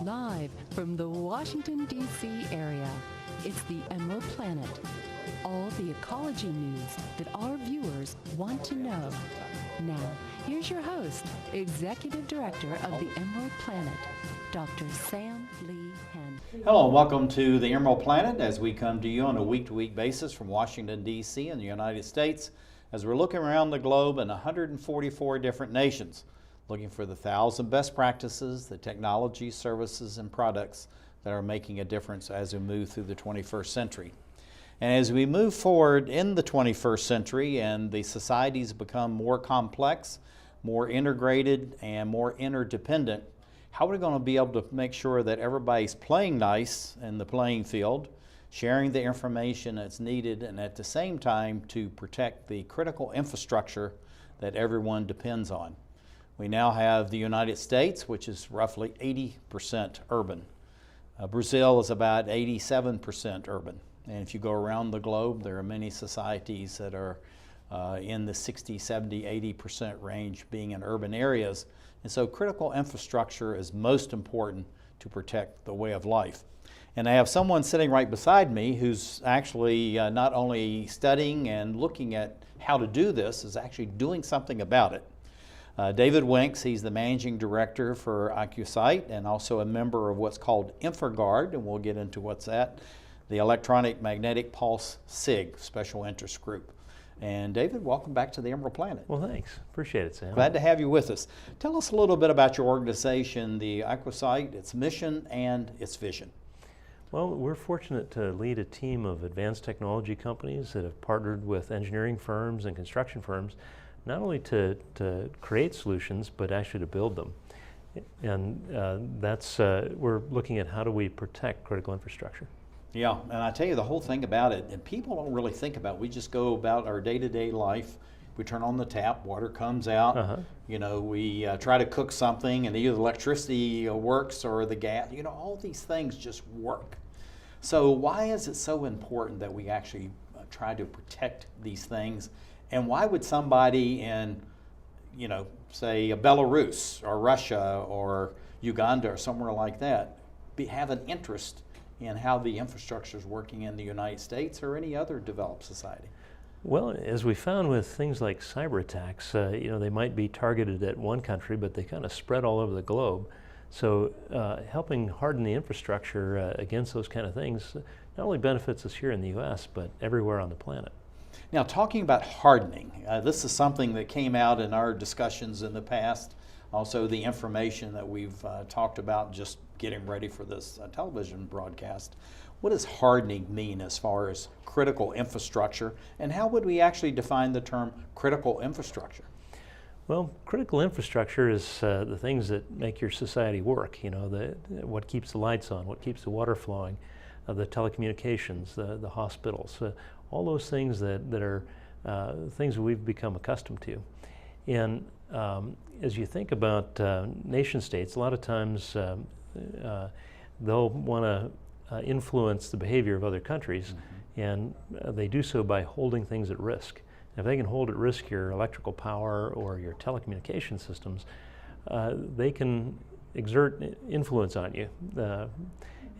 Live from the Washington, D.C. area, it's the Emerald Planet. All the ecology news that our viewers want to know. Now, here's your host, Executive Director of the Emerald Planet, Dr. Sam Lee Henn. Hello and welcome to the Emerald Planet as we come to you on a week-to-week basis from Washington, D.C. in the United States as we're looking around the globe in 144 different nations, looking for the 1,000 best practices, the technology, services, and products that are making a difference as we move through the 21st century. And as we move forward in the 21st century and the societies become more complex, more integrated, and more interdependent, how are we going to be able to make sure that everybody's playing nice in the playing field, sharing the information that's needed, and at the same time to protect the critical infrastructure that everyone depends on? We now have the United States, which is roughly 80% urban. Brazil is about 87% urban. And if you go around the globe, there are many societies that are in the 60, 70, 80% range being in urban areas. And so critical infrastructure is most important to protect the way of life. And I have someone sitting right beside me who's actually not only studying and looking at how to do this, is actually doing something about it. David Winks, he's the Managing Director for AcquSight and also a member of what's called InfraGard, and we'll get into what's that, the Electromagnetic Pulse SIG Special Interest Group. And David, welcome back to the Emerald Planet. Well, thanks. Appreciate it, Sam. Glad to have you with us. Tell us a little bit about your organization, the AcquSight, its mission and its vision. Well, we're fortunate to lead a team of advanced technology companies that have partnered with engineering firms and construction firms not only to create solutions, but actually to build them. And we're looking at how do we protect critical infrastructure. Yeah, and I tell you the whole thing about it, and people don't really think about it. We just go about our day-to-day life. We turn on the tap, water comes out. You know, we try to cook something, and either the electricity works or the gas. You know, all these things just work. So why is it so important that we actually try to protect these things? And why would somebody in, you know, say Belarus or Russia or Uganda or somewhere like that have an interest in how the infrastructure is working in the United States or any other developed society? Well, as we found with things like cyber attacks, you know, they might be targeted at one country, but they kind of spread all over the globe. So helping harden the infrastructure against those kind of things not only benefits us here in the U.S., but everywhere on the planet. Now, talking about hardening, this is something that came out in our discussions in the past. Also, the information that we've talked about just getting ready for this television broadcast. What does hardening mean as far as critical infrastructure, and how would we actually define the term critical infrastructure? Well, critical infrastructure is the things that make your society work. You know, what keeps the lights on, what keeps the water flowing, the telecommunications, the hospitals, all those things that are things that we've become accustomed to. And as you think about nation states, a lot of times they'll want to influence the behavior of other countries, and they do so by holding things at risk. If they can hold at risk your electrical power or your telecommunication systems, they can exert influence on you.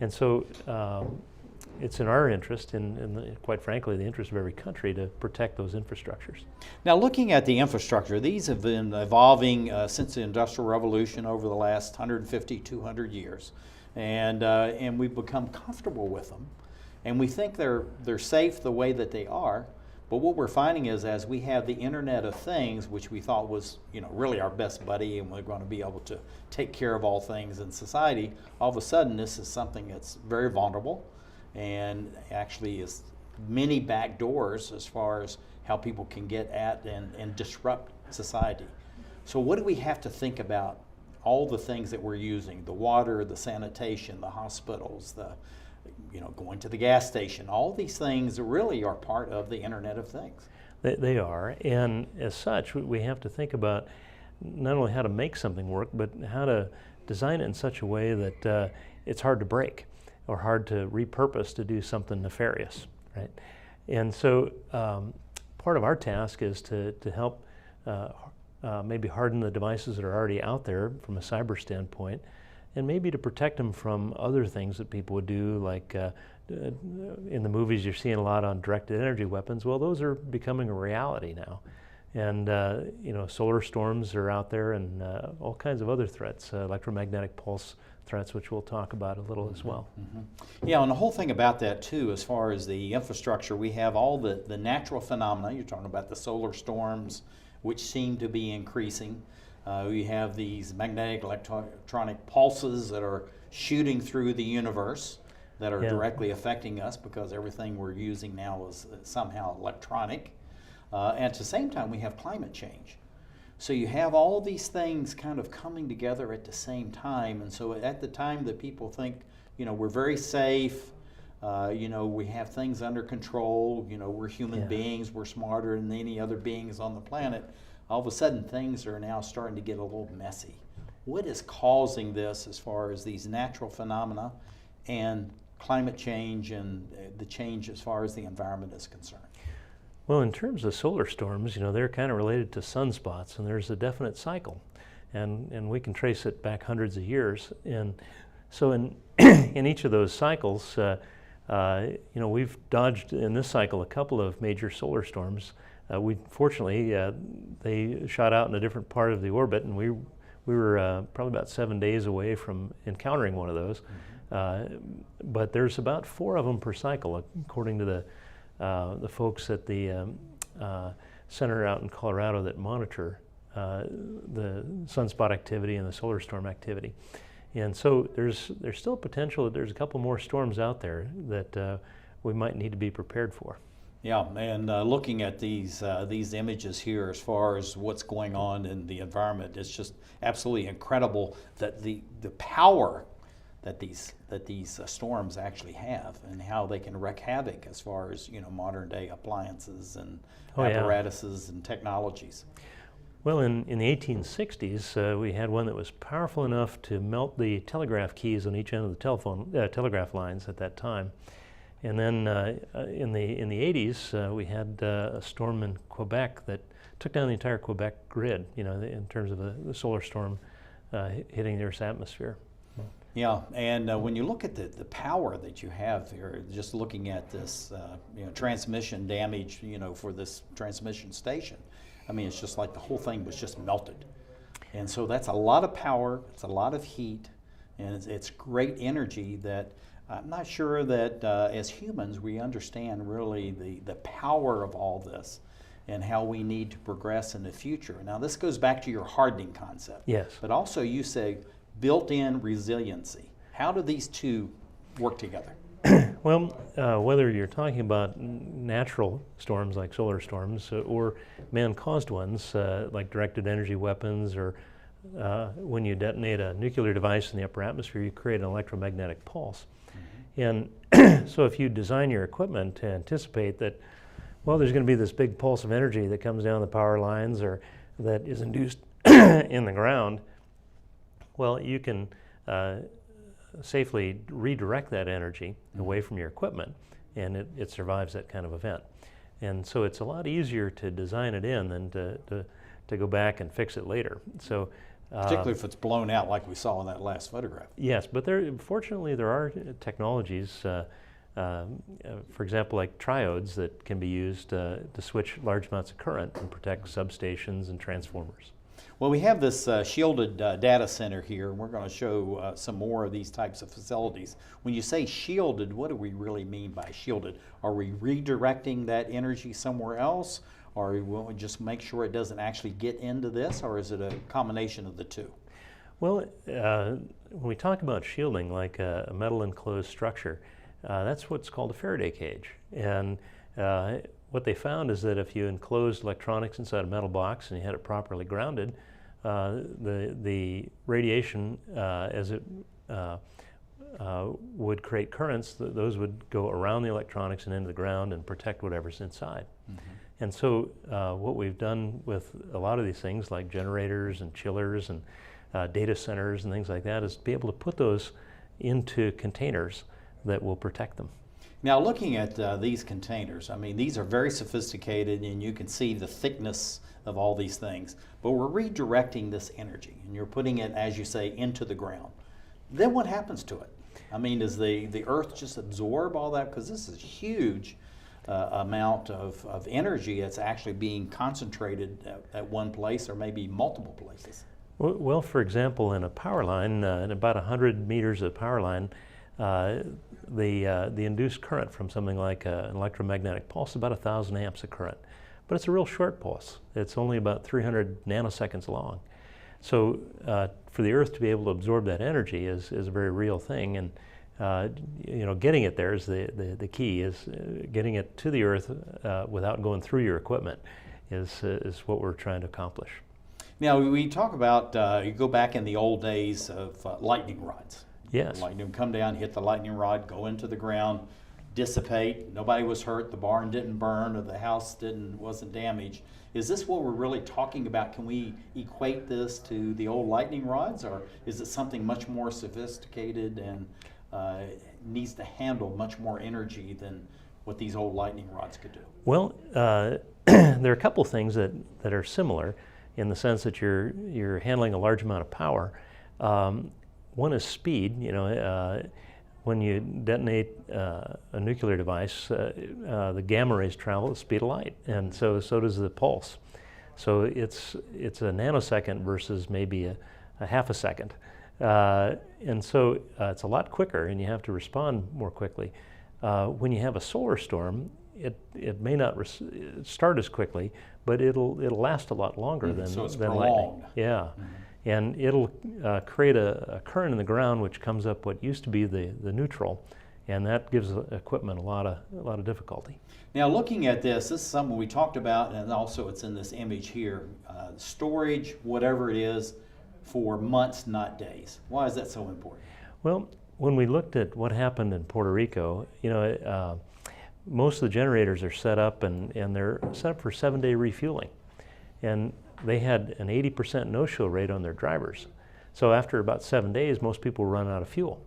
And so it's in our interest, and quite frankly, the interest of every country, to protect those infrastructures. Now, looking at the infrastructure, these have been evolving since the Industrial Revolution over the last 150, 200 years. And we've become comfortable with them. And we think they're safe the way that they are. But what we're finding is, as we have the Internet of Things, which we thought was, you know, really our best buddy, and we're going to be able to take care of all things in society, all of a sudden this is something that's very vulnerable and actually is many back doors as far as how people can get at and disrupt society. So what do we have to think about all the things that we're using, the water, the sanitation, the hospitals, going to the gas station? All these things really are part of the Internet of Things. They are, and as such, we have to think about not only how to make something work, but how to design it in such a way that it's hard to break or hard to repurpose to do something nefarious, right? And so part of our task is to help maybe harden the devices that are already out there from a cyber standpoint, and maybe to protect them from other things that people would do, like in the movies you're seeing a lot on directed energy weapons. Well, those are becoming a reality now. And solar storms are out there, and all kinds of other threats, electromagnetic pulse threats, which we'll talk about a little as well. Mm-hmm. Yeah, and the whole thing about that too, as far as the infrastructure, we have all the natural phenomena. You're talking about the solar storms, which seem to be increasing. We have these magnetic electronic pulses that are shooting through the universe that are directly affecting us, because everything we're using now is somehow electronic. And at the same time, we have climate change. So you have all these things kind of coming together at the same time. And so at the time that people think, we're very safe, we have things under control, we're human beings, we're smarter than any other beings on the planet, all of a sudden things are now starting to get a little messy. What is causing this as far as these natural phenomena and climate change and the change as far as the environment is concerned? Well, in terms of solar storms, they're kind of related to sunspots, and there's a definite cycle, and we can trace it back hundreds of years. And so in in each of those cycles, we've dodged in this cycle a couple of major solar storms. Fortunately, they shot out in a different part of the orbit, and we were probably about 7 days away from encountering one of those. But there's about 4 of them per cycle, according to the folks at the center out in Colorado that monitor the sunspot activity and the solar storm activity. And so there's still potential that there's a couple more storms out there that we might need to be prepared for. Yeah, and looking at these images here as far as what's going on in the environment, it's just absolutely incredible that the power that these storms actually have, and how they can wreak havoc as far as modern day appliances and apparatuses and technologies. Well, in the 1860s, we had one that was powerful enough to melt the telegraph keys on each end of the telegraph lines at that time. And then in the 80s, we had a storm in Quebec that took down the entire Quebec grid, in terms of the solar storm hitting the Earth's atmosphere. Yeah, and when you look at the power that you have here, just looking at this transmission damage, for this transmission station, I mean, it's just like the whole thing was just melted. And so that's a lot of power, it's a lot of heat, and it's great energy that I'm not sure that as humans we understand really the power of all this and how we need to progress in the future. Now this goes back to your hardening concept. Yes. But also you say built-in resiliency. How do these two work together? Well, whether you're talking about natural storms like solar storms or man-caused ones like directed energy weapons, or when you detonate a nuclear device in the upper atmosphere, you create an electromagnetic pulse. And so if you design your equipment to anticipate that, well, there's going to be this big pulse of energy that comes down the power lines or that is induced in the ground, well, you can safely redirect that energy away from your equipment, and it survives that kind of event. And so it's a lot easier to design it in than to go back and fix it later. So, particularly if it's blown out like we saw in that last photograph. Yes, but fortunately there are technologies, for example, like triodes that can be used to switch large amounts of current and protect substations and transformers. Well, we have this shielded data center here, and we're going to show some more of these types of facilities. When you say shielded, what do we really mean by shielded? Are we redirecting that energy somewhere else, or will we just make sure it doesn't actually get into this, or is it a combination of the two? Well, when we talk about shielding, like a metal enclosed structure, that's what's called a Faraday cage. And what they found is that if you enclosed electronics inside a metal box and you had it properly grounded, the radiation as it would create currents, those would go around the electronics and into the ground and protect whatever's inside. Mm-hmm. And so what we've done with a lot of these things like generators and chillers and data centers and things like that is to be able to put those into containers that will protect them. Now looking at these containers, I mean, these are very sophisticated and you can see the thickness of all these things, but we're redirecting this energy and you're putting it, as you say, into the ground. then what happens to it? I mean, does the Earth just absorb all that? Because this is huge amount of energy that's actually being concentrated at one place or maybe multiple places. Well, for example, in a power line, in about 100 meters of power line, the induced current from something like an electromagnetic pulse is about 1,000 amps of current. But it's a real short pulse. It's only about 300 nanoseconds long. So for the Earth to be able to absorb that energy is a very real thing. And you know, getting it there is the key, is getting it to the Earth without going through your equipment is what we're trying to accomplish. Now, we talk about, you go back in the old days of lightning rods. Yes. Lightning would come down, hit the lightning rod, go into the ground, dissipate. Nobody was hurt. The barn didn't burn, or the house wasn't damaged. Is this what we're really talking about? Can we equate this to the old lightning rods, or is it something much more sophisticated and needs to handle much more energy than what these old lightning rods could do? Well, there are a couple things that are similar in the sense that you're handling a large amount of power. One is speed. You know, when you detonate a nuclear device, the gamma rays travel at the speed of light, and so does the pulse. So it's a nanosecond versus maybe a half a second, and so it's a lot quicker, and you have to respond more quickly. When you have a solar storm, it may not start as quickly, but it'll last a lot longer than lightning. Yeah. Mm-hmm. And it'll create a current in the ground which comes up what used to be the neutral, and that gives equipment a lot of difficulty. Now, looking at this is something we talked about, and also it's in this image here. Storage, whatever it is, for months, not days. Why is that so important? Well, when we looked at what happened in Puerto Rico, you know, most of the generators are set up, and they're set up for 7-day refueling, and they had an 80% no-show rate on their drivers. So after about 7 days, most people run out of fuel.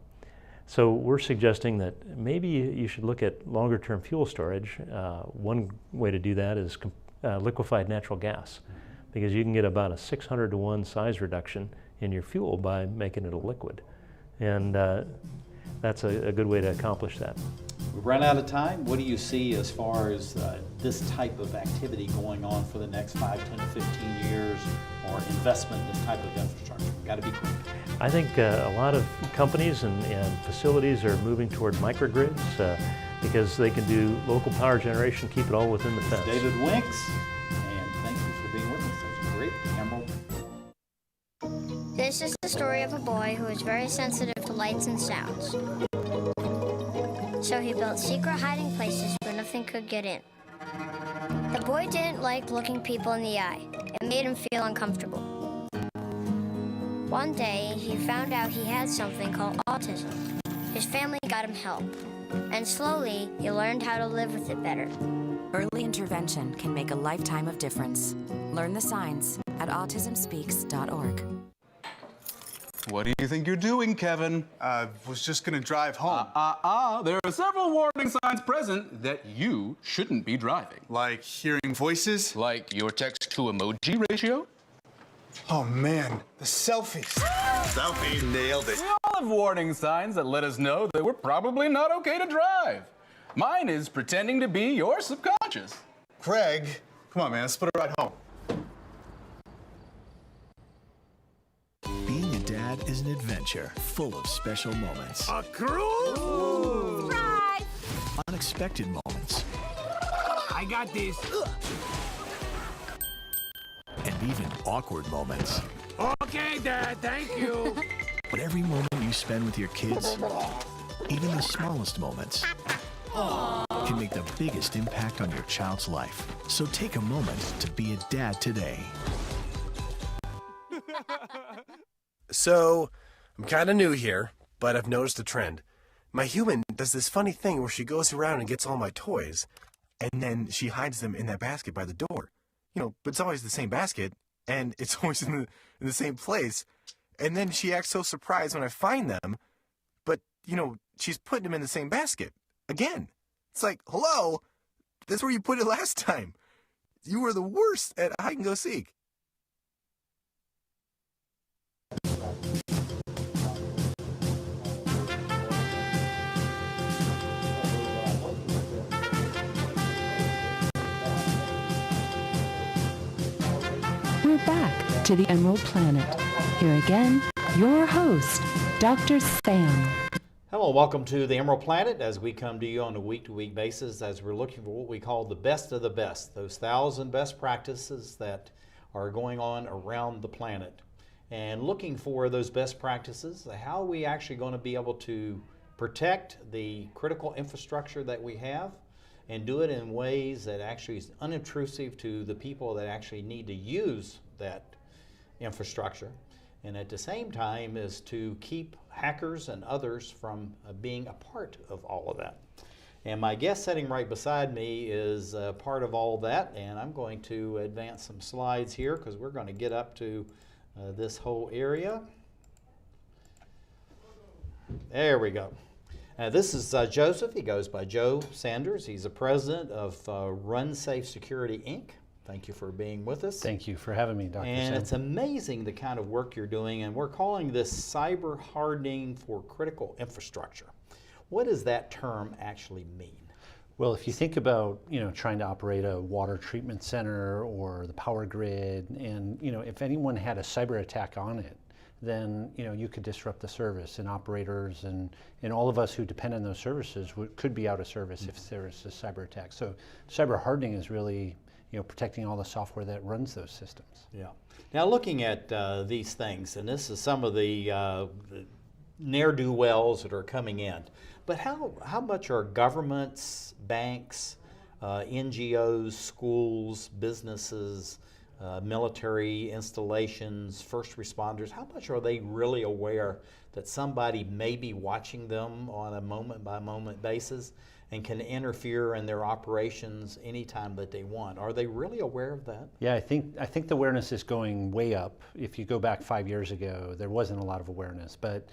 So we're suggesting that maybe you should look at longer-term fuel storage. One way to do that is liquefied natural gas, because you can get about a 600-to-1 size reduction in your fuel by making it a liquid. And that's a good way to accomplish that. We've run out of time. What do you see as far as this type of activity going on for the next 5, 10, 15 years, or investment in this type of infrastructure? We've got to be quick. I think a lot of companies and facilities are moving toward microgrids because they can do local power generation, keep it all within the fence. David Winks, and thank you for being with us. That's great, Emerald. This is the story of a boy who is very sensitive to lights and sounds. So he built secret hiding places where nothing could get in. The boy didn't like looking people in the eye. It made him feel uncomfortable. One day, he found out he had something called autism. His family got him help, and slowly, he learned how to live with it better. Early intervention can make a lifetime of difference. Learn the signs at autismspeaks.org. What do you think you're doing, Kevin? Was just gonna drive home. There are several warning signs present that you shouldn't be driving. Like hearing voices? Like your text-to-emoji ratio? Oh man, the selfies. Selfie, nailed it. We all have warning signs that let us know that we're probably not okay to drive. Mine is pretending to be your subconscious. Craig, come on man, let's put a ride home. Being a dad is an adventure full of special moments. A cruise? Ride! Unexpected moments. I got this. And even awkward moments. Okay, Dad, thank you. But every moment you spend with your kids, even the smallest moments, can make the biggest impact on your child's life. So take a moment to be a dad today. So, I'm kind of new here, but I've noticed a trend. My human does this funny thing where she goes around and gets all my toys, and then she hides them in that basket by the door. You know, but it's always the same basket, and it's always in the same place. And then she acts so surprised when I find them, but, you know, she's putting them in the same basket. Again. It's like, hello, that's where you put it last time. You were the worst at hide and go seek. we're back to the Emerald Planet. Here again, your host, Dr. Sam. Hello, welcome to the Emerald Planet as we come to you on a week-to-week basis as we're looking for what we call the best of the best, those 1,000 best practices that are going on around the planet. And looking for those best practices, how are we actually going to be able to protect the critical infrastructure that we have and do it in ways that actually is unintrusive to the people that actually need to use that infrastructure, and at the same time is to keep hackers and others from being a part of all of that. And my guest sitting right beside me is part of all that, and I'm going to advance some slides here because we're going to get up to this whole area. There we go. This is Joseph. He goes by Joe Saunders. He's the president of RunSafe Security, Inc. Thank you for being with us. Thank you for having me, Dr. And Sam. it's amazing the kind of work you're doing, and we're calling this cyberharding for critical infrastructure. What does that term actually mean? Well, if you think about, trying to operate a water treatment center or the power grid, and, if anyone had a cyber attack on it, then, you could disrupt the service, and operators and all of us who depend on those services could be out of service if there was a cyber attack. So cyber hardening is really protecting all the software that runs those systems. Yeah. Now looking at these things, and this is some of the ne'er-do-wells that are coming in, but how much are governments, banks, NGOs, schools, businesses, military installations, first responders, how much are they really aware that somebody may be watching them on a moment-by-moment basis and can interfere in their operations anytime that they want? Are they really aware of that? Yeah, I think the awareness is going way up. If you go back 5 years ago, there wasn't a lot of awareness, but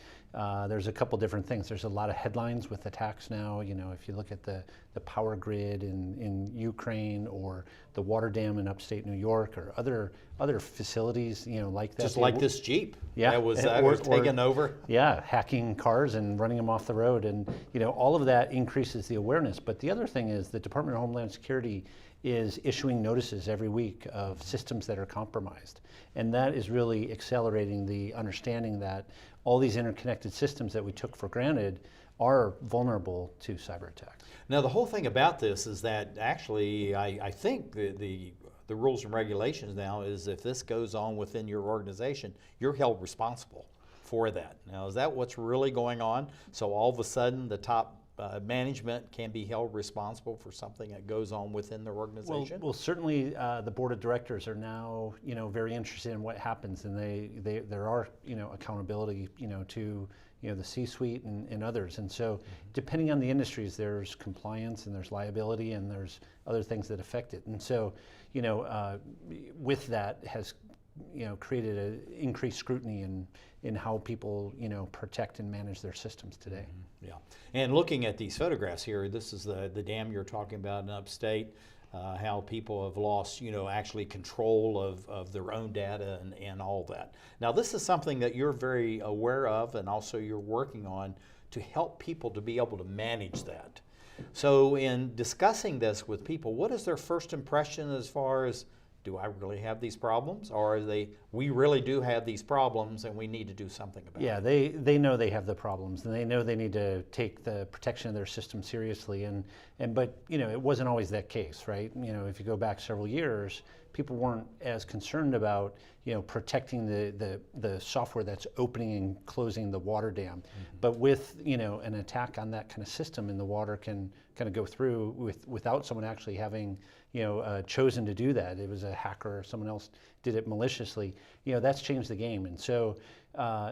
there's a couple different things. There's a lot of headlines with attacks now. If you look at the power grid in Ukraine or the water dam in upstate New York or other facilities, like that. Just like this Jeep. Yeah, that was taken over. Yeah, hacking cars and running them off the road, and all of that increases the awareness. But the other thing is the Department of Homeland Security is issuing notices every week of systems that are compromised, and that is really accelerating the understanding that all these interconnected systems that we took for granted are vulnerable to cyber attacks. Now the whole thing about this is that actually I think the rules and regulations now is if this goes on within your organization, you're held responsible for that. Now is that what's really going on? So all of a sudden the top management can be held responsible for something that goes on within their organization? Well, certainly the board of directors are now, very interested in what happens, and there are, accountability, to, the C-suite and others. And so depending on the industries, there's compliance and there's liability and there's other things that affect it. And so, with that has, created an increased scrutiny in how people, protect and manage their systems today. Yeah, and looking at these photographs here, this is the dam you're talking about in upstate, how people have lost, actually control of their own data and all that. Now this is something that you're very aware of and also you're working on to help people to be able to manage that. So in discussing this with people, what is their first impression as far as, do I really have these problems, or are we really do have these problems and we need to do something about it? Yeah, they know they have the problems, and they know they need to take the protection of their system seriously. But it wasn't always that case, right? If you go back several years, people weren't as concerned about protecting the software that's opening and closing the water dam. But with an attack on that kind of system, and the water can kind of go through without someone actually having chosen to do that. It was a hacker or someone else did it maliciously. That's changed the game. And so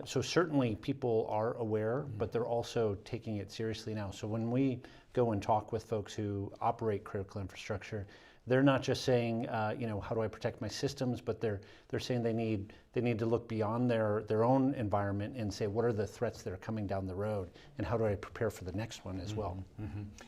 certainly people are aware, but they're also taking it seriously now. So when we go and talk with folks who operate critical infrastructure, they're not just saying, how do I protect my systems, but they're saying they need to look beyond their own environment and say, what are the threats that are coming down the road, and how do I prepare for the next one as well?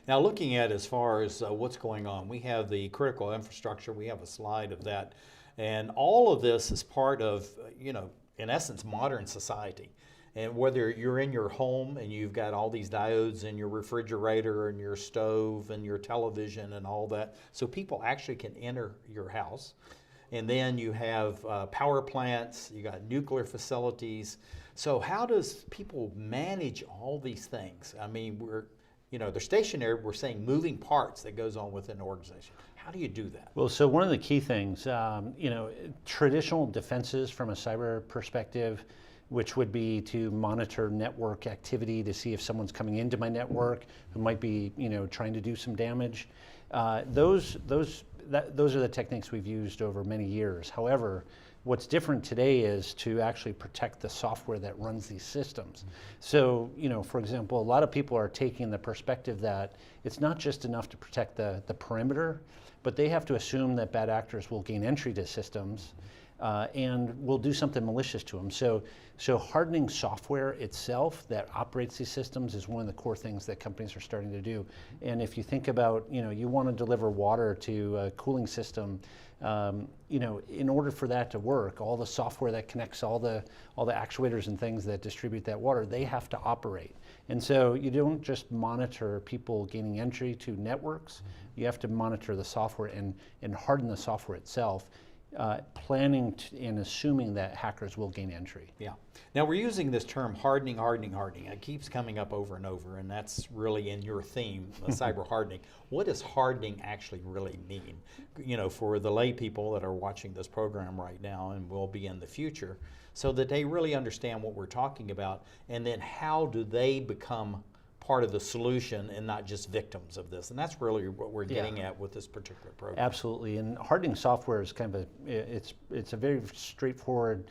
Now looking at as far as what's going on, we have the critical infrastructure, we have a slide of that, and all of this is part of, in essence, modern society. And whether you're in your home and you've got all these diodes in your refrigerator and your stove and your television and all that, so people actually can enter your house. and then you have power plants, you got nuclear facilities. So how does people manage all these things? I mean, they're stationary, we're saying moving parts that goes on within an organization. How do you do that? Well, so one of the key things, traditional defenses from a cyber perspective, which would be to monitor network activity to see if someone's coming into my network who might be, trying to do some damage. Those are the techniques we've used over many years. However, what's different today is to actually protect the software that runs these systems. So, for example, a lot of people are taking the perspective that it's not just enough to protect the perimeter, but they have to assume that bad actors will gain entry to systems and will do something malicious to them. So hardening software itself that operates these systems is one of the core things that companies are starting to do. And if you think about, you want to deliver water to a cooling system, in order for that to work, all the software that connects all the actuators and things that distribute that water, they have to operate. And so you don't just monitor people gaining entry to networks, you have to monitor the software and harden the software itself. Planning and assuming that hackers will gain entry. Yeah. Now we're using this term hardening. It keeps coming up over and over, and that's really in your theme, cyber hardening. What does hardening actually really mean? For the lay people that are watching this program right now and will be in the future, so that they really understand what we're talking about, and then how do they become part of the solution and not just victims of this. And that's really what we're getting at with this particular program. Absolutely, and hardening software is kind of it's a very straightforward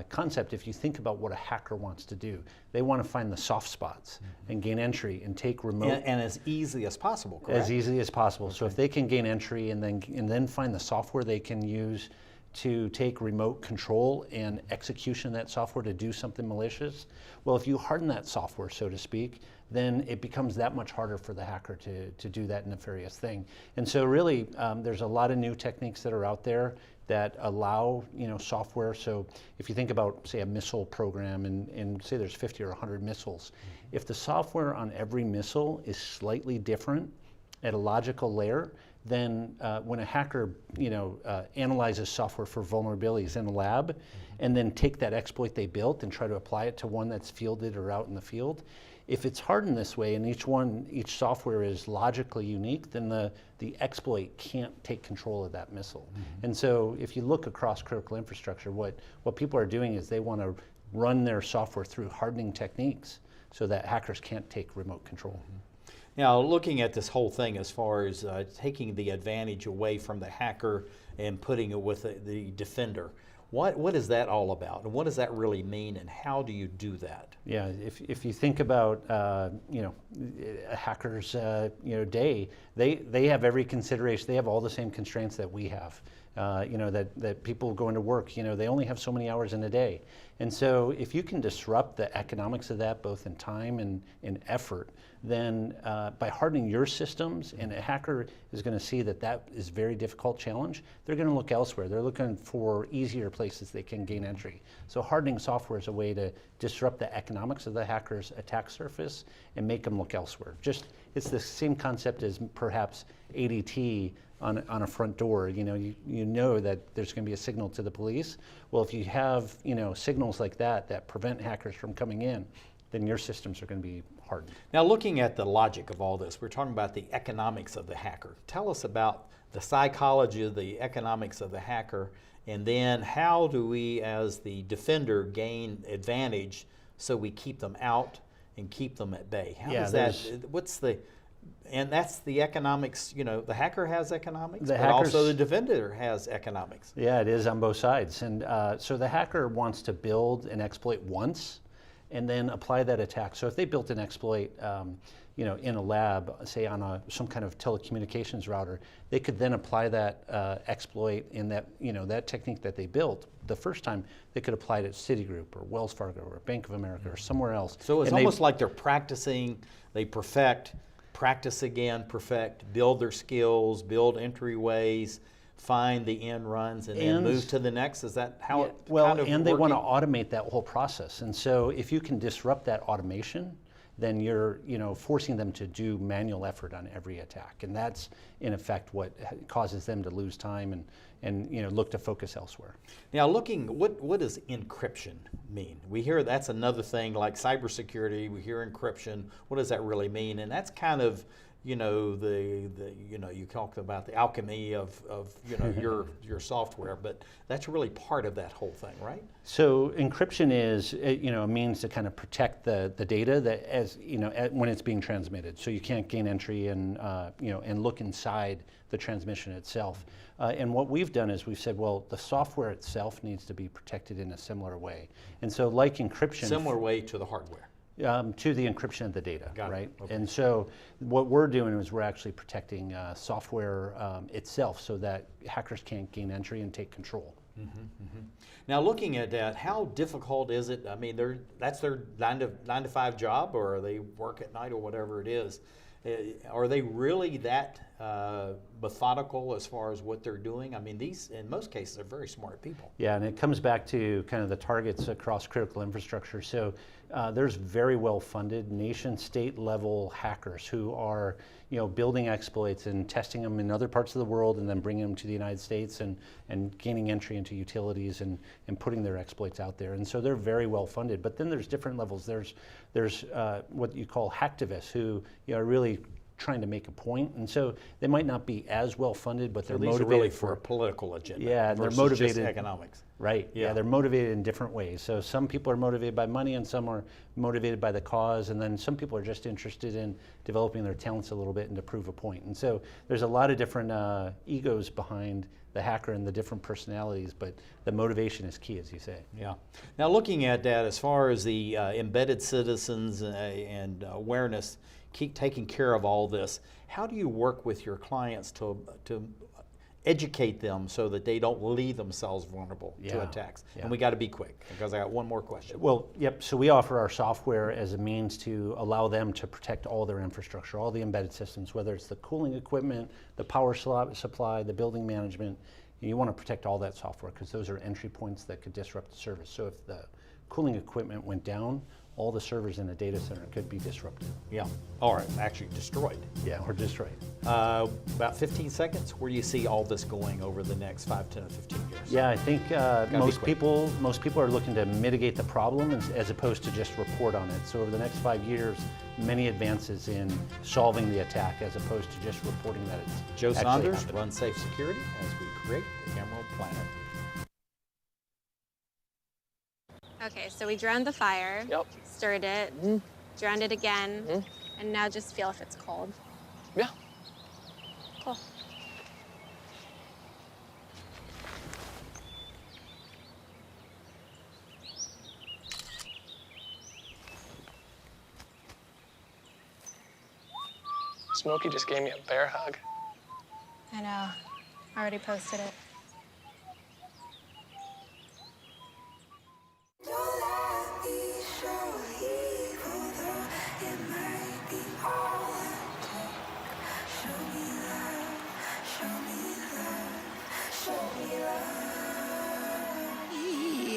concept if you think about what a hacker wants to do. They want to find the soft spots and gain entry and take remote. And as easy as possible, correct? As easy as possible. Okay. So if they can gain entry and then find the software they can use to take remote control and execution of that software to do something malicious, well, if you harden that software, so to speak, then it becomes that much harder for the hacker to do that nefarious thing. And so really, there's a lot of new techniques that are out there that allow software. So if you think about, say, a missile program and say there's 50 or 100 missiles, if the software on every missile is slightly different at a logical layer, then when a hacker analyzes software for vulnerabilities in a lab and then take that exploit they built and try to apply it to one that's fielded or out in the field, if it's hardened this way and each software is logically unique, then the exploit can't take control of that missile. And so if you look across critical infrastructure, what people are doing is they want to run their software through hardening techniques so that hackers can't take remote control. Now, looking at this whole thing as far as taking the advantage away from the hacker and putting it with the defender, what is that all about? And what does that really mean, and how do you do that? Yeah, if you think about a hacker's day, they have every consideration. They have all the same constraints that we have. That people going to work, they only have so many hours in a day. And so if you can disrupt the economics of that, both in time and in effort, then by hardening your systems, and a hacker is going to see that is a very difficult challenge, they're going to look elsewhere. They're looking for easier places they can gain entry. So hardening software is a way to disrupt the economics of the hacker's attack surface and make them look elsewhere. It's the same concept as perhaps ADT on a front door. You know that there's going to be a signal to the police. Well, if you have signals like that prevent hackers from coming in, then your systems are going to be hardened. Now, looking at the logic of all this, we're talking about the economics of the hacker. Tell us about the psychology of the economics of the hacker, and then how do we, as the defender, gain advantage so we keep them out and keep them at bay? How does that? And that's the economics, the hacker has economics, but also the defender has economics. Yeah, it is on both sides. And so the hacker wants to build an exploit once and then apply that attack. So if they built an exploit in a lab, say on some kind of telecommunications router, they could then apply that exploit in that technique that they built. The first time, they could apply it at Citigroup or Wells Fargo or Bank of America or somewhere else. So it's almost like they're practicing, they perfect, practice again, perfect, build their skills, build entryways, find the end runs, and then move to the next. Is that how they want to automate that whole process. And so if you can disrupt that automation then you're forcing them to do manual effort on every attack, and that's in effect what causes them to lose time and look to focus elsewhere. Now, what does encryption mean? We hear that's another thing like cybersecurity. We hear encryption. What does that really mean? And that's kind of you talked about the alchemy of your software, but that's really part of that whole thing, right? So encryption is a means to kind of protect the data that when it's being transmitted. So you can't gain entry and look inside the transmission itself. And what we've done is we've said, well, the software itself needs to be protected in a similar way. And so like encryption. Similar way to the hardware. To the encryption of the data, right? Okay. And so what we're doing is we're actually protecting software itself so that hackers can't gain entry and take control. Mm-hmm, mm-hmm. Now, looking at that, how difficult is it? I mean, that's their 9 to 5 job, or they work at night, or whatever it is. Are they really that methodical as far as what they're doing? I mean, these, in most cases, are very smart people. Yeah, and it comes back to kind of the targets across critical infrastructure. So there's very well-funded nation-state level hackers who are, building exploits and testing them in other parts of the world and then bringing them to the United States and gaining entry into utilities and putting their exploits out there. And so they're very well-funded. But then there's different levels. There's what you call hacktivists who are really trying to make a point, and so they might not be as well funded, but they're motivated really for a political agenda. Yeah, and they're motivated just economics. Right. Yeah, they're motivated in different ways. So some people are motivated by money, and some are motivated by the cause, and then some people are just interested in developing their talents a little bit and to prove a point. And so there's a lot of different egos behind the hacker and the different personalities, but the motivation is key, as you say. Yeah. Now, looking at that, as far as the embedded citizens and awareness, keep taking care of all this, how do you work with your clients to educate them so that they don't leave themselves vulnerable to attacks? Yeah. And we got to be quick because I got one more question. Well, yep, so we offer our software as a means to allow them to protect all their infrastructure, all the embedded systems, whether it's the cooling equipment, the power supply, the building management. And you want to protect all that software because those are entry points that could disrupt the service. So if the cooling equipment went down, all the servers in a data center could be disrupted. Yeah, or actually destroyed. Yeah, or destroyed. About 15 seconds, where do you see all this going over the next 5, 10, or 15 years? Yeah, I think most people are looking to mitigate the problem as opposed to just report on it. So over the next 5 years, many advances in solving the attack as opposed to just reporting that it's Joe Saunders, RunSafe Security, as we create the EmeraldPlanet. Okay, so we drowned the fire, stirred it, drowned it again, and now just feel if it's cold. Yeah. Cool. Smokey just gave me a bear hug. I know. I already posted it.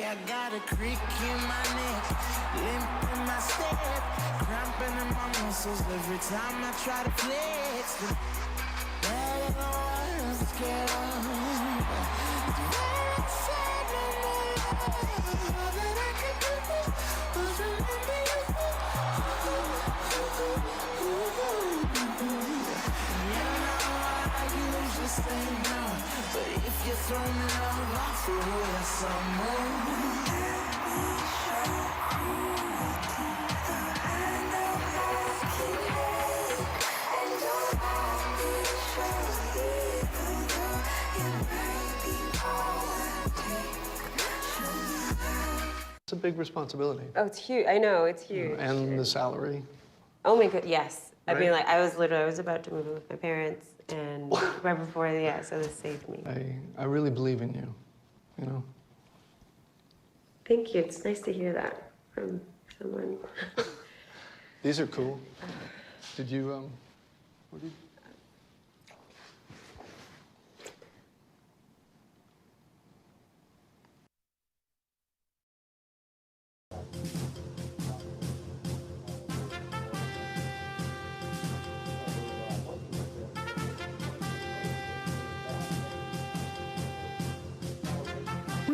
I got a creak in my neck, limp in my step, cramping in my muscles every time I try to flex. But I don't want to get but if you throw me love, I'll throw you some more. It's a big responsibility. Oh, it's huge. I know, it's huge. And the salary. Oh my god, yes. Right? I mean, like, I was about to move in with my parents, and right before, so this saved me. I really believe in you, you know. Thank you. It's nice to hear that from someone. These are cool. Did you, what did you?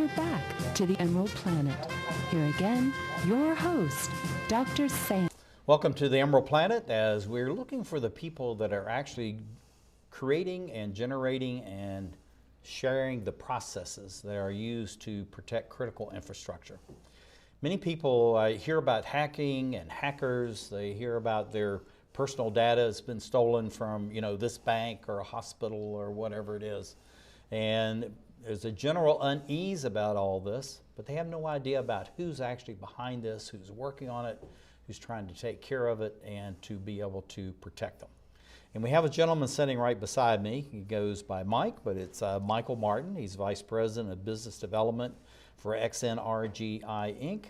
we're back to the Emerald Planet. Here again, your host, Dr. Sam. Welcome to the Emerald Planet, as we're looking for the people that are actually creating and generating and sharing the processes that are used to protect critical infrastructure. Many people hear about hacking and hackers. They hear about their personal data has been stolen from, this bank or a hospital or whatever it is. And there's a general unease about all this, but they have no idea about who's actually behind this, who's working on it, who's trying to take care of it and to be able to protect them. And we have a gentleman sitting right beside me. He goes by Mike, but it's Michael Martin. He's Vice President of Business Development for XNRGI Inc.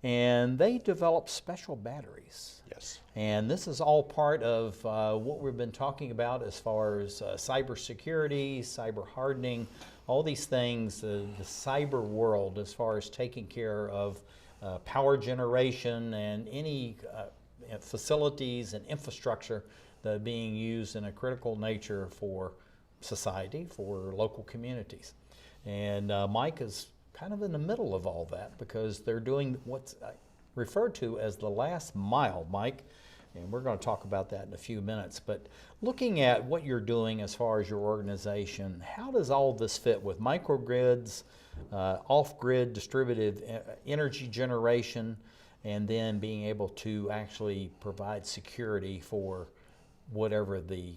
And they develop special batteries. Yes. And this is all part of what we've been talking about as far as cybersecurity, cyber hardening, all these things, the cyber world as far as taking care of power generation and any facilities and infrastructure that are being used in a critical nature for society, for local communities. And Mike is kind of in the middle of all that because they're doing what's referred to as the last mile, Mike, and we're going to talk about that in a few minutes. But looking at what you're doing as far as your organization, how does all this fit with microgrids, off-grid distributed energy generation, and then being able to actually provide security for whatever the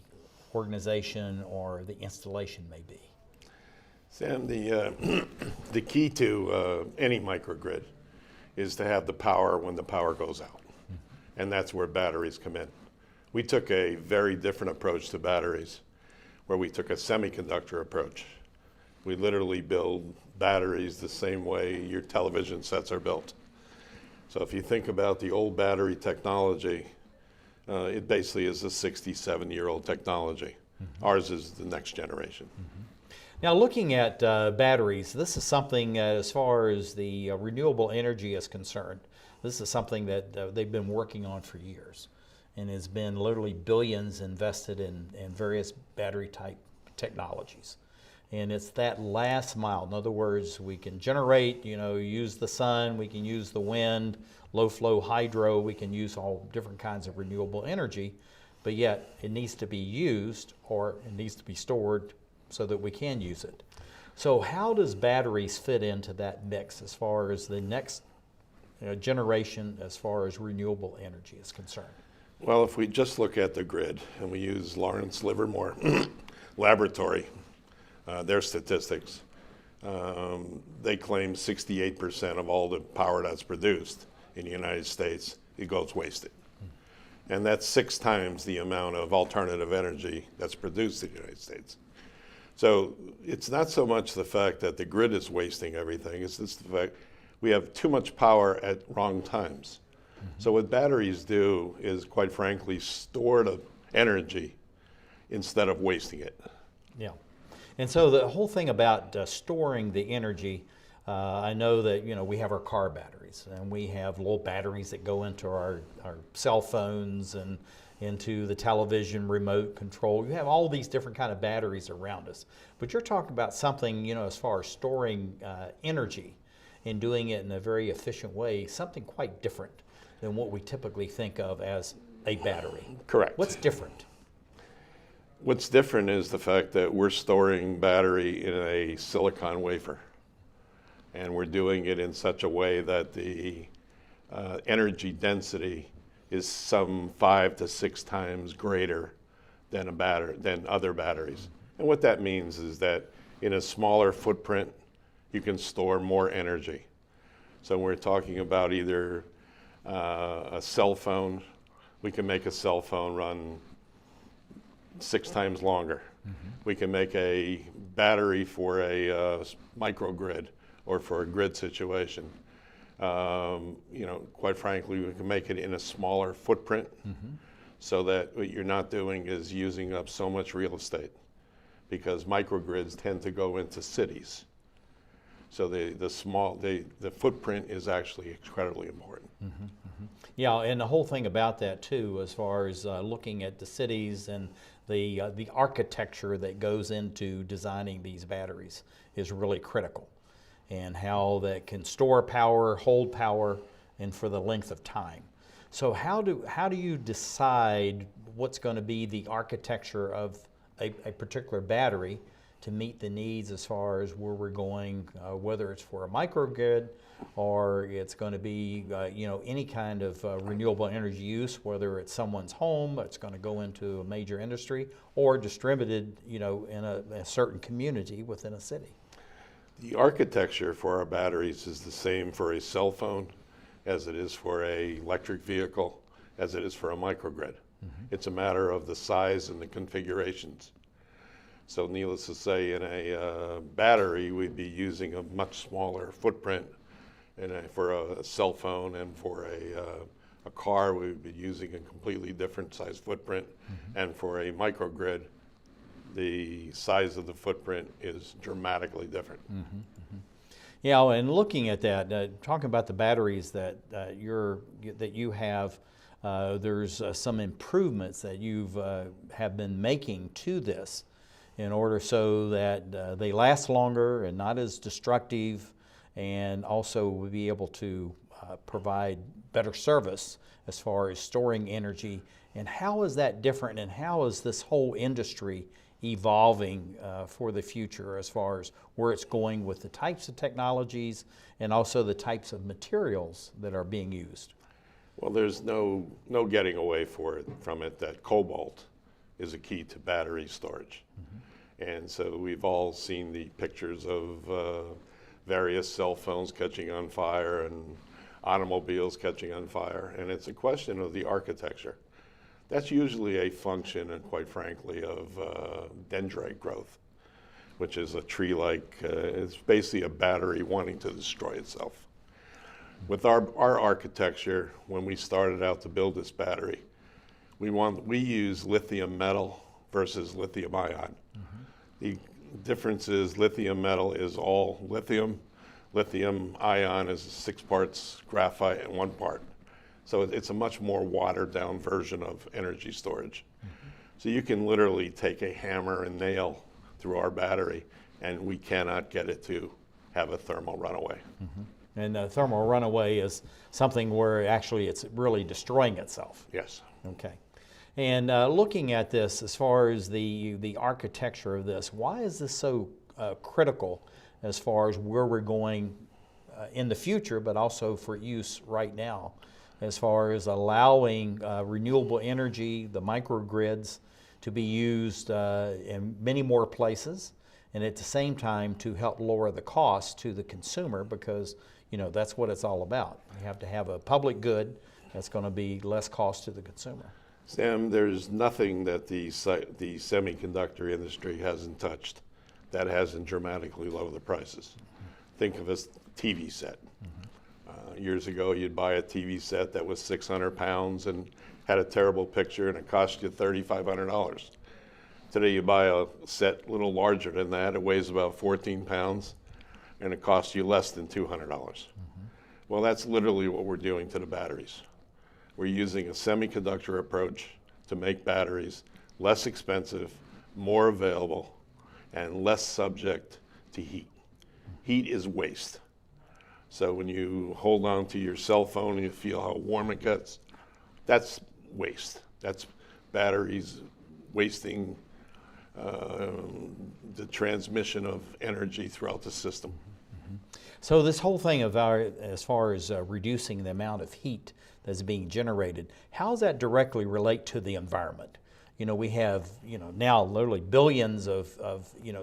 organization or the installation may be? Sam, the key to any microgrid is to have the power when the power goes out. And that's where batteries come in. We took a very different approach to batteries, where we took a semiconductor approach. We literally build batteries the same way your television sets are built. So if you think about the old battery technology, it basically is a 67-year-old technology. Ours is the next generation. Now, looking at batteries, this is something as far as the renewable energy is concerned. This is something that they've been working on for years, and has been literally billions invested in various battery type technologies. And it's that last mile. In other words, we can generate, use the sun, we can use the wind, low flow hydro, we can use all different kinds of renewable energy, but yet it needs to be used or it needs to be stored so that we can use it. So how does batteries fit into that mix as far as the next generation as far as renewable energy is concerned? Well, if we just look at the grid and we use Lawrence Livermore Laboratory, their statistics, they claim 68% of all the power that's produced in the United States, it goes wasted. And that's 6 times the amount of alternative energy that's produced in the United States. So it's not so much the fact that the grid is wasting everything, it's just the fact we have too much power at wrong times. So what batteries do is, quite frankly, store the energy instead of wasting it. Yeah. And so the whole thing about storing the energy, I know that we have our car batteries, and we have little batteries that go into our cell phones and into the television remote control. You have all these different kind of batteries around us. But you're talking about something, as far as storing energy and doing it in a very efficient way, something quite different than what we typically think of as a battery. Correct. What's different? What's different is the fact that we're storing battery in a silicon wafer. And we're doing it in such a way that the energy density is some 5 to 6 times greater than other batteries. And what that means is that in a smaller footprint, you can store more energy. So when we're talking about either a cell phone, we can make a cell phone run 6 times longer. We can make a battery for a microgrid or for a grid situation. Quite frankly, we can make it in a smaller footprint so that what you're not doing is using up so much real estate, because microgrids tend to go into cities. So the footprint is actually incredibly important. Yeah, and the whole thing about that too, as far as looking at the cities and the architecture that goes into designing these batteries, is really critical. and how that can store power, hold power, and for the length of time. So how do you decide what's going to be the architecture of a particular battery to meet the needs as far as where we're going, whether it's for a microgrid or it's going to be any kind of renewable energy use, whether it's someone's home, it's going to go into a major industry, or distributed in a certain community within a city? The architecture for our batteries is the same for a cell phone as it is for an electric vehicle, as it is for a microgrid. It's a matter of the size and the configurations. So needless to say, in a battery, we'd be using a much smaller footprint. For a cell phone and for a car, we would be using a completely different size footprint. And for a microgrid, the size of the footprint is dramatically different. Yeah, and looking at that, talking about the batteries that you have, there's some improvements that you've have been making to this in order so that they last longer and not as destructive, and also will be able to provide better service as far as storing energy. And how is that different, and how is this whole industry evolving for the future as far as where it's going with the types of technologies and also the types of materials that are being used? Well, there's no getting away from it that cobalt is a key to battery storage. And so we've all seen the pictures of various cell phones catching on fire and automobiles catching on fire, and it's a question of the architecture. That's usually a function, and quite frankly, of dendrite growth, which is a tree-like, it's basically a battery wanting to destroy itself. With our architecture, when we started out to build this battery, we use lithium metal versus lithium ion. The difference is lithium metal is all lithium. Lithium ion is 6 parts graphite and 1 part. So it's a much more watered down version of energy storage. So you can literally take a hammer and nail through our battery, and we cannot get it to have a thermal runaway. And thermal runaway is something where actually it's really destroying itself. Yes. Okay. And looking at this as far as the architecture of this, why is this so critical as far as where we're going in the future, but also for use right now, as far as allowing renewable energy, the microgrids, to be used in many more places, and at the same time to help lower the cost to the consumer, because that's what it's all about. You have to have a public good that's going to be less cost to the consumer. Sam, there's nothing that the semiconductor industry hasn't touched that hasn't dramatically lowered the prices. Think of a TV set. Years ago, you'd buy a TV set that was 600 pounds and had a terrible picture, and it cost you $3,500. Today, you buy a set a little larger than that. It weighs about 14 pounds, and it costs you less than $200. Well, that's literally what we're doing to the batteries. We're using a semiconductor approach to make batteries less expensive, more available, and less subject to heat. Heat is waste. So when you hold on to your cell phone and you feel how warm it gets, that's waste. That's batteries wasting the transmission of energy throughout the system. So this whole thing of as far as reducing the amount of heat that's being generated, how does that directly relate to the environment? We have now literally billions of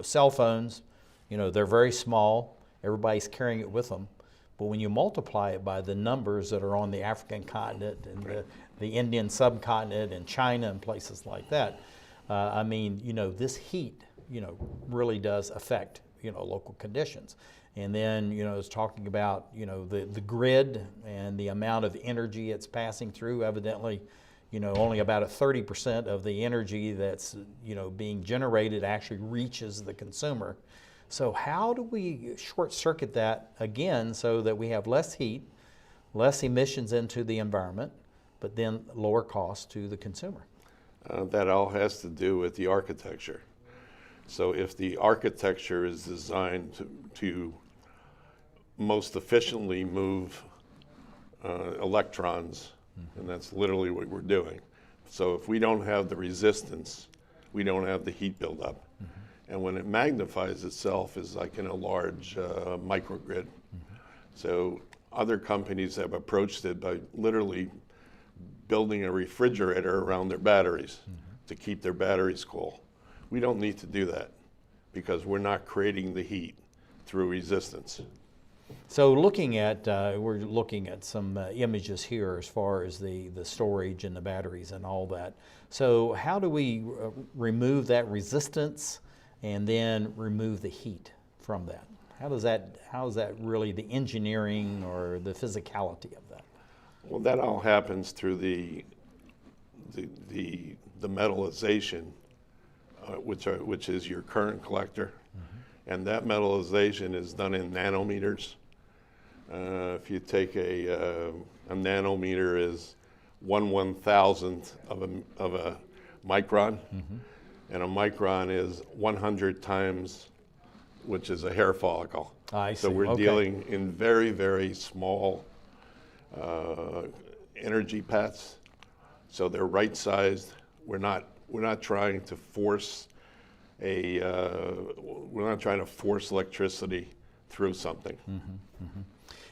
cell phones. They're very small. Everybody's carrying it with them. But when you multiply it by the numbers that are on the African continent and the Indian subcontinent and China and places like that, this heat, really does affect, local conditions. And then, it's talking about, the grid and the amount of energy it's passing through. Evidently, only about 30% of the energy that's, being generated actually reaches the consumer. So how do we short circuit that again so that we have less heat, less emissions into the environment, but then lower cost to the consumer? That all has to do with the architecture. So if the architecture is designed to most efficiently move electrons, and that's literally what we're doing. So if we don't have the resistance, we don't have the heat buildup. And when it magnifies itself is like in a large microgrid. So other companies have approached it by literally building a refrigerator around their batteries to keep their batteries cool. We don't need to do that because we're not creating the heat through resistance. So looking at, we're looking at some images here as far as the storage and the batteries and all that. So how do we remove that resistance and then remove the heat from that? How is that really the engineering or the physicality of that? Well, that all happens through the metallization, which is your current collector. And that metallization is done in nanometers. If you take a nanometer is 1/1000th of a micron, and a micron is 100 times, which is a hair follicle. I see. So we're dealing in very, very small energy paths. So they're right-sized. We're not trying to force we're not trying to force electricity through something.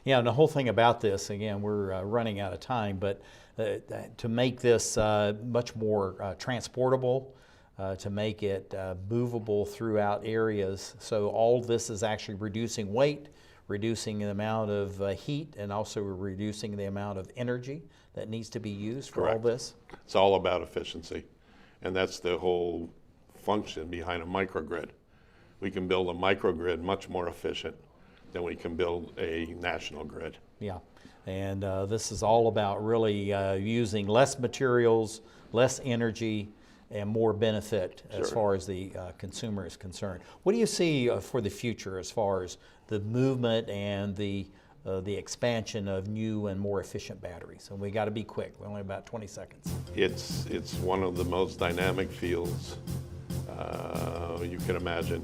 Yeah, and the whole thing about this, again, we're running out of time, but to make this much more transportable, to make it movable throughout areas, so all this is actually reducing weight, reducing the amount of heat, and also reducing the amount of energy that needs to be used for all this. It's all about efficiency, and that's the whole function behind a microgrid. We can build a microgrid much more efficient than we can build a national grid. Yeah, and this is all about really using less materials, less energy, and more benefit as far as the consumer is concerned. What do you see for the future as far as the movement and the expansion of new and more efficient batteries? And we got to be quick. We're only about 20 seconds. It's one of the most dynamic fields you can imagine,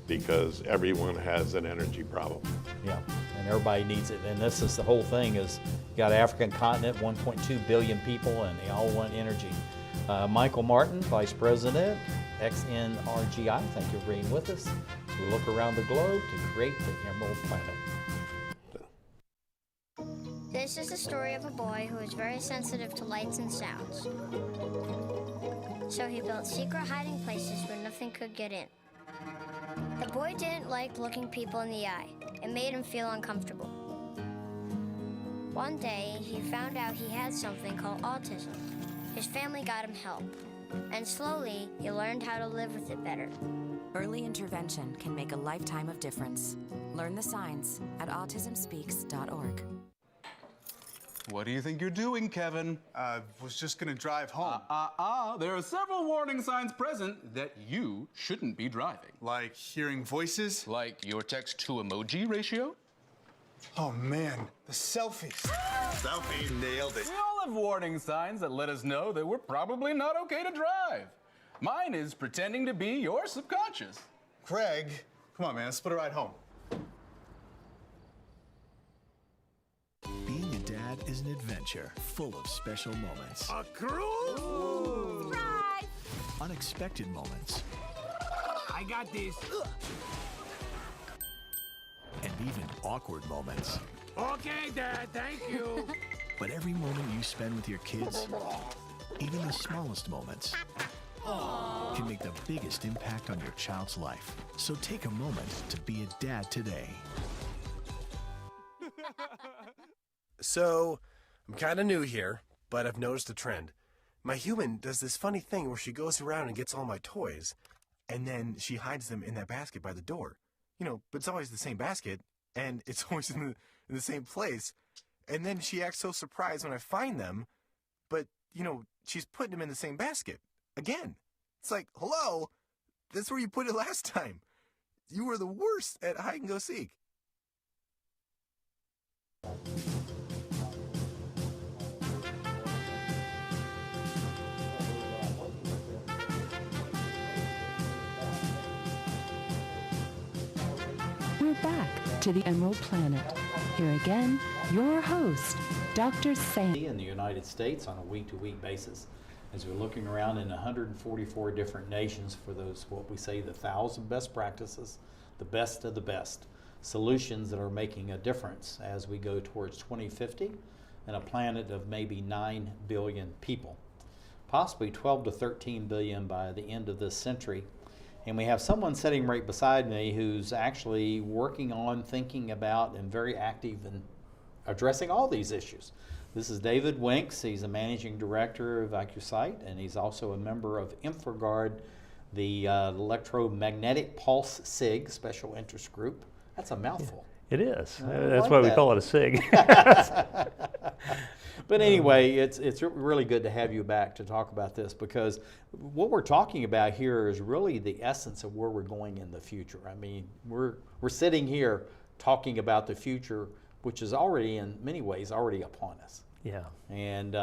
because everyone has an energy problem. Yeah, and everybody needs it. And this is the whole thing is you got African continent, 1.2 billion people, and they all want energy. Michael Martin, Vice President, XNRGI, thank you for being with us as we look around the globe to create the Emerald Planet. This is the story of a boy who is very sensitive to lights and sounds. So he built secret hiding places where nothing could get in. The boy didn't like looking people in the eye. It made him feel uncomfortable. One day, he found out he had something called autism. His family got him help, and slowly, he learned how to live with it better. Early intervention can make a lifetime of difference. Learn the signs at autismspeaks.org. What do you think you're doing, Kevin? Was just gonna drive home. There are several warning signs present that you shouldn't be driving. Like hearing voices? Like your text-to-emoji ratio? Oh man, the selfies. Selfie, nailed it. We all have warning signs that let us know that we're probably not okay to drive. Mine is pretending to be your subconscious. Craig, come on man, let's split a ride home. Being a dad is an adventure full of special moments. A cruise? Right. Unexpected moments. I got this. And even awkward moments. Okay, Dad, thank you. But every moment you spend with your kids, even the smallest moments, can make the biggest impact on your child's life. So take a moment to be a dad today. So, I'm kind of new here, but I've noticed a trend. My human does this funny thing where she goes around and gets all my toys, and then she hides them in that basket by the door. You know, but it's always the same basket, and it's always in the same place. And then she acts so surprised when I find them, but, you know, she's putting them in the same basket. Again. It's like, hello, that's where you put it last time. You were the worst at hide and go seek. We're back to the Emerald Planet. Here again, your host, Dr. Sam. In the United States on a week-to-week basis, as we're looking around in 144 different nations for those, what we say, the 1,000 best practices, the best of the best, solutions that are making a difference as we go towards 2050 and a planet of maybe 9 billion people, possibly 12 to 13 billion by the end of this century. And we have someone sitting right beside me who's actually working on, thinking about, and very active in addressing all these issues. This is David Winks. He's a managing director of AcquSight, and he's also a member of InfraGard, the Electromagnetic Pulse SIG special interest group. That's a mouthful. It is. That's why we call it a SIG. But anyway, it's really good to have you back to talk about this, because what we're talking about here is really the essence of where we're going in the future. I mean, we're sitting here talking about the future, which is already in many ways already upon us. Yeah. And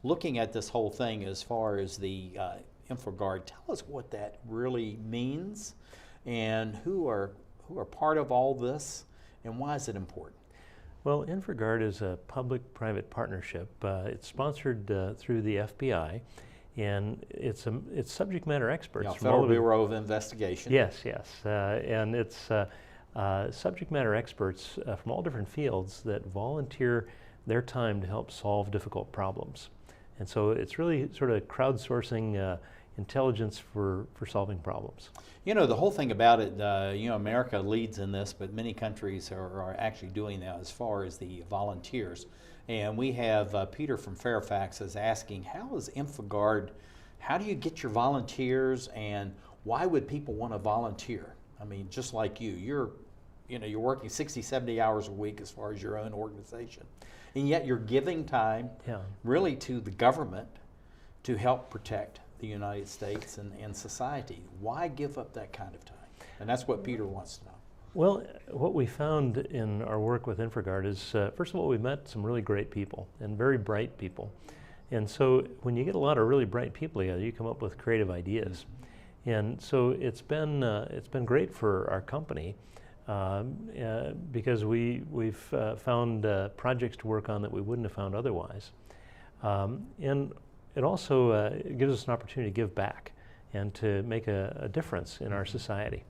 looking at this whole thing as far as the InfraGard, tell us what that really means and who are part of all this and why is it important? Well, InfraGard is a public-private partnership. It's sponsored through the FBI, and it's subject matter experts. Yeah, from Federal all Bureau of Investigation. Yes, yes, and it's subject matter experts from all different fields that volunteer their time to help solve difficult problems. And so it's really sort of crowdsourcing intelligence for solving problems. You know, the whole thing about it, you know, America leads in this, but many countries are actually doing that as far as the volunteers. And we have Peter from Fairfax is asking, how is InfraGard, how do you get your volunteers, and why would people want to volunteer? I mean, just like you're working 60, 70 hours a week as far as your own organization. And yet you're giving time really to the government to help protect the United States and society. Why give up that kind of time? And that's what Peter wants to know. Well, what we found in our work with InfraGard is, first of all, we met some really great people and very bright people. And so when you get a lot of really bright people together, you come up with creative ideas. And so it's been great for our company because we've found projects to work on that we wouldn't have found otherwise. And it also gives us an opportunity to give back and to make a difference in our society.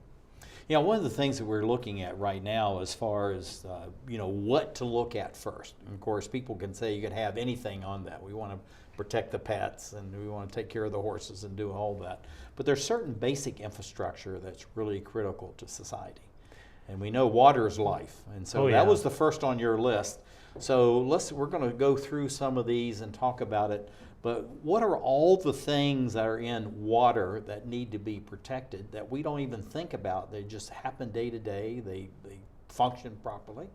Yeah, one of the things that we're looking at right now as far as, you know, what to look at first. And of course, people can say you can have anything on that. We want to protect the pets and we want to take care of the horses and do all that. But there's certain basic infrastructure that's really critical to society. And we know water is life. And so that was the first on your list. So we're going to go through some of these and talk about it. But what are all the things that are in water that need to be protected that we don't even think about? They just happen day to day. They function properly.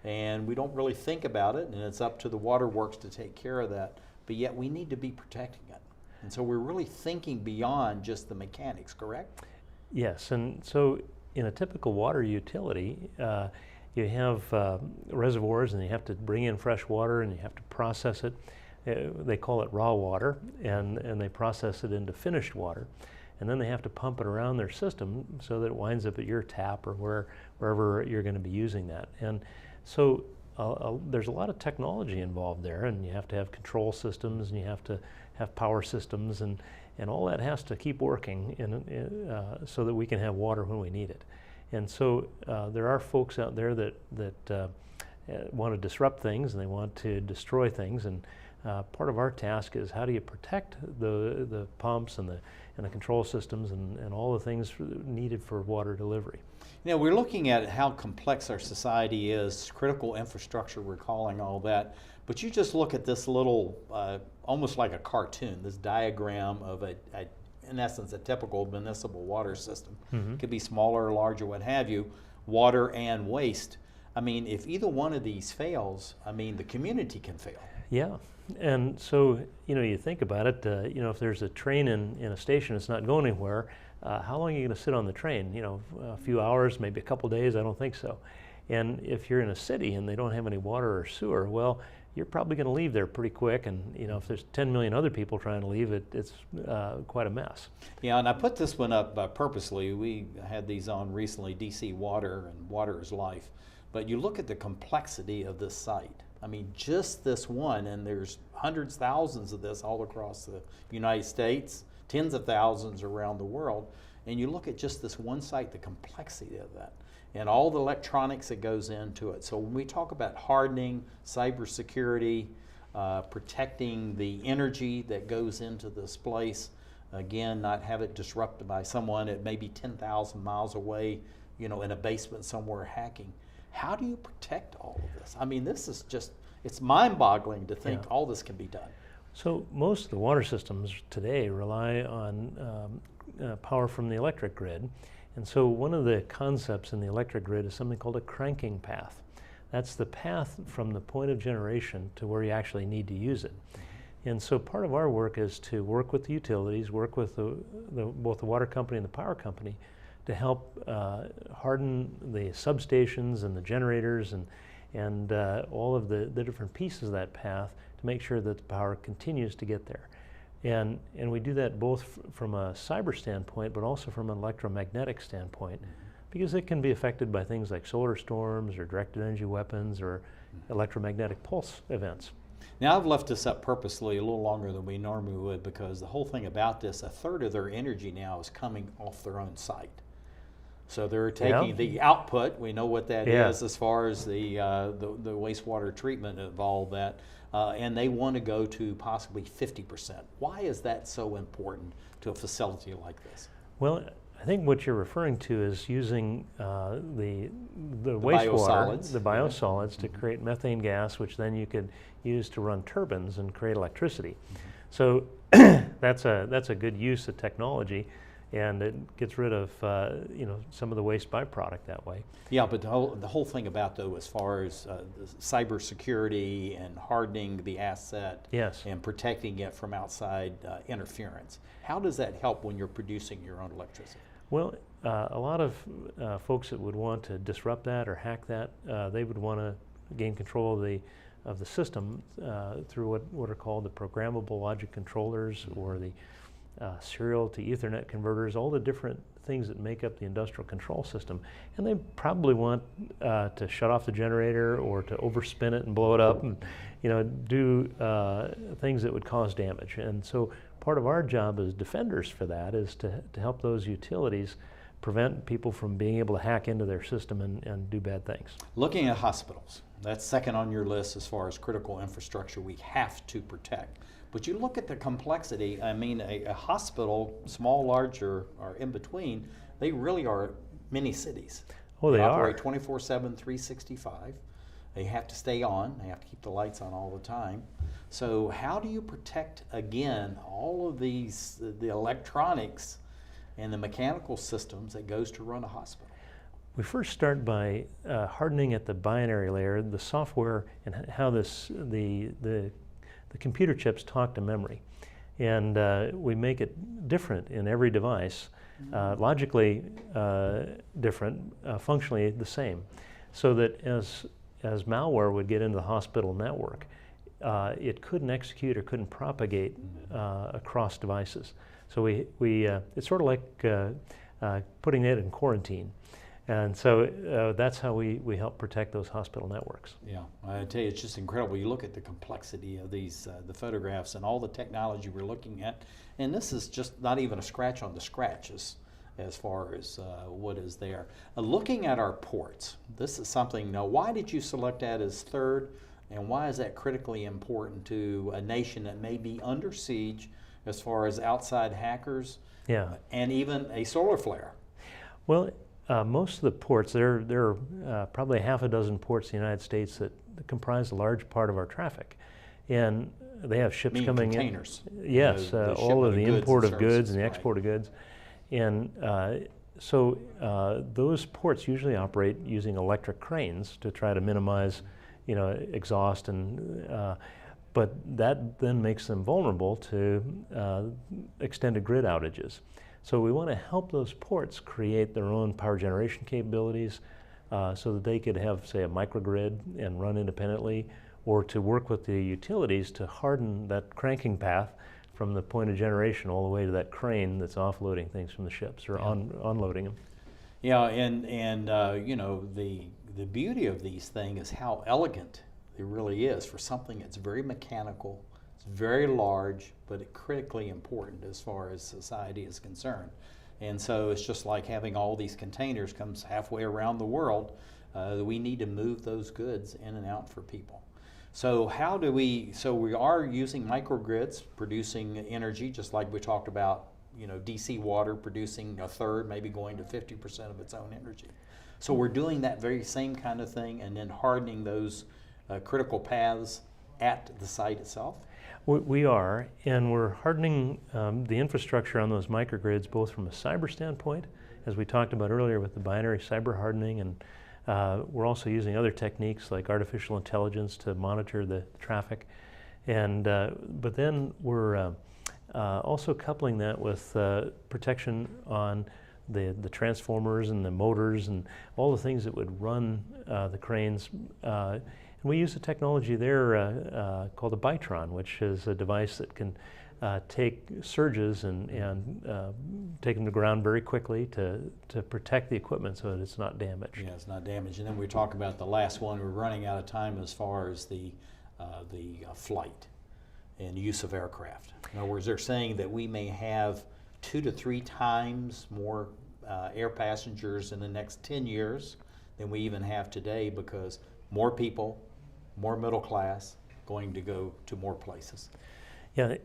And we don't really think about it. And it's up to the waterworks to take care of that. But yet we need to be protecting it. And so we're really thinking beyond just the mechanics, correct? Yes. And so in a typical water utility, you have reservoirs and you have to bring in fresh water and you have to process it. They call it raw water, and they process it into finished water. And then they have to pump it around their system so that it winds up at your tap or wherever you're going to be using that. And so there's a lot of technology involved there, and you have to have control systems, and you have to have power systems, and all that has to keep working so that we can have water when we need it. And so there are folks out there that want to disrupt things, and they want to destroy things, and part of our task is how do you protect the pumps and the control systems and all the things needed for water delivery. You know, we're looking at how complex our society is, critical infrastructure, we're calling all that. But you just look at this little, almost like a cartoon, this diagram of in essence, a typical municipal water system. It could be smaller or larger, what have you, water and waste. I mean, if either one of these fails, I mean, the community can fail. Yeah. And so, you know, you think about it, you know, if there's a train in a station that's not going anywhere, how long are you going to sit on the train? You know, a few hours, maybe a couple days? I don't think so. And if you're in a city and they don't have any water or sewer, well, you're probably going to leave there pretty quick. And, you know, if there's 10 million other people trying to leave, it's quite a mess. Yeah, and I put this one up purposely. We had these on recently, DC Water and Water is Life. But you look at the complexity of this site. I mean, just this one, and there's hundreds, thousands of this all across the United States, tens of thousands around the world, and you look at just this one site, the complexity of that, and all the electronics that goes into it. So when we talk about hardening, cybersecurity, protecting the energy that goes into this place, again, not have it disrupted by someone at maybe 10,000 miles away, you know, in a basement somewhere hacking. How do you protect all of this? I mean, this is just, it's mind-boggling to think all this can be done. So most of the water systems today rely on power from the electric grid. And so one of the concepts in the electric grid is something called a cranking path. That's the path from the point of generation to where you actually need to use it. And so part of our work is to work with the utilities, work with both the water company and the power company to help harden the substations and the generators and all of the different pieces of that path to make sure that the power continues to get there. And we do that both from a cyber standpoint, but also from an electromagnetic standpoint, because it can be affected by things like solar storms or directed energy weapons or electromagnetic pulse events. Now, I've left this up purposely a little longer than we normally would, because the whole thing about this, a third of their energy now is coming off their own site. So they're taking the output, we know what that is as far as the wastewater treatment of all that, and they want to go to possibly 50%. Why is that so important to a facility like this? Well, I think what you're referring to is using the wastewater, the biosolids, to create methane gas, which then you could use to run turbines and create electricity. So that's a good use of technology, and it gets rid of you know, some of the waste byproduct that way. Yeah, but the whole thing about, though, as far as cybersecurity and hardening the asset and protecting it from outside interference, how does that help when you're producing your own electricity? Well, a lot of folks that would want to disrupt that or hack that, they would want to gain control of the system through what are called the programmable logic controllers or the serial to Ethernet converters, all the different things that make up the industrial control system. And they probably want to shut off the generator or to overspin it and blow it up and, you know, do things that would cause damage. And so part of our job as defenders for that is to help those utilities prevent people from being able to hack into their system and do bad things. Looking at hospitals, that's second on your list as far as critical infrastructure we have to protect. But you look at the complexity. I mean, a hospital, small, large, or in between, they really are mini cities. Oh, they operate 24/7, 365. They have to stay on. They have to keep the lights on all the time. So how do you protect, again, all of these, the electronics and the mechanical systems that goes to run a hospital? We first start by hardening at the binary layer, the software, and how the computer chips talk to memory. And we make it different in every device, logically different, functionally the same, so that as malware would get into the hospital network, it couldn't execute or couldn't propagate across devices. So it's sort of like putting it in quarantine. And so that's how we help protect those hospital networks. Yeah, I tell you, it's just incredible. You look at the complexity of these, the photographs and all the technology we're looking at, and this is just not even a scratch on the scratches as far as what is there. Looking at our ports, this is something, now why did you select that as third, and why is that critically important to a nation that may be under siege as far as outside hackers and even a solar flare? Well, most of the ports, there are probably half a dozen ports in the United States that comprise a large part of our traffic. And they have ships coming containers. In. Yes, all of the import of goods and the export of goods. And so those ports usually operate using electric cranes to try to minimize, you know, exhaust, and but that then makes them vulnerable to extended grid outages. So we want to help those ports create their own power generation capabilities so that they could have, say, a microgrid and run independently, or to work with the utilities to harden that cranking path from the point of generation all the way to that crane that's offloading things from the ships or unloading them. Yeah, and you know, the the beauty of these things is how elegant it really is for something that's very mechanical, it's very large, but critically important as far as society is concerned. And so it's just like having all these containers comes halfway around the world. We need to move those goods in and out for people. So how do we, so we are using microgrids, producing energy, just like we talked about, you know, DC water producing a third, maybe going to 50% of its own energy. So we're doing that very same kind of thing and then hardening those critical paths at the site itself? We are, and we're hardening the infrastructure on those microgrids both from a cyber standpoint, as we talked about earlier with the binary cyber hardening, and we're also using other techniques like artificial intelligence to monitor the traffic. And but then we're also coupling that with protection on the transformers and the motors and all the things that would run the cranes. And we use a technology there called a Bytron, which is a device that can take surges and take them to ground very quickly to protect the equipment so that it's not damaged. Yeah, it's not damaged. And then we talk about the last one. We're running out of time as far as the flight and use of aircraft. In other words, they're saying that we may have 2 to 3 times more air passengers in the next 10 years than we even have today, because more people, more middle class, going to go to more places. Yeah,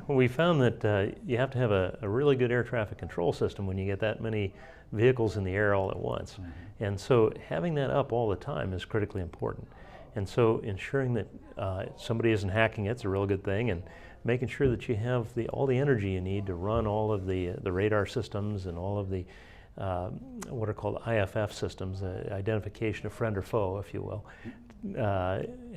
we found that you have to have a really good air traffic control system when you get that many vehicles in the air all at once. Mm-hmm. And so having that up all the time is critically important. And so ensuring that somebody isn't hacking it's a real good thing, and making sure that you have all the energy you need to run all of the radar systems and all of the what are called IFF systems, identification of friend or foe, if you will.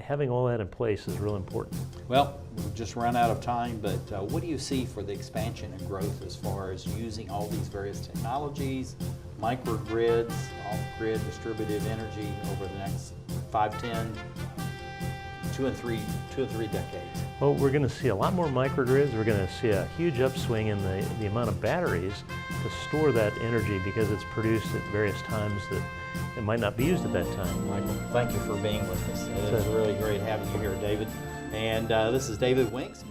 Having all that in place is real important. Well, we've just run out of time, but what do you see for the expansion and growth as far as using all these various technologies, microgrids, off-grid distributed energy over the next 5, 10, 2 and 3 decades? Well, we're going to see a lot more microgrids. We're going to see a huge upswing in the amount of batteries to store that energy, because it's produced at various times that it might not be used at that time. Michael, thank you for being with us. It was really great having you here, David. And this is David Winks.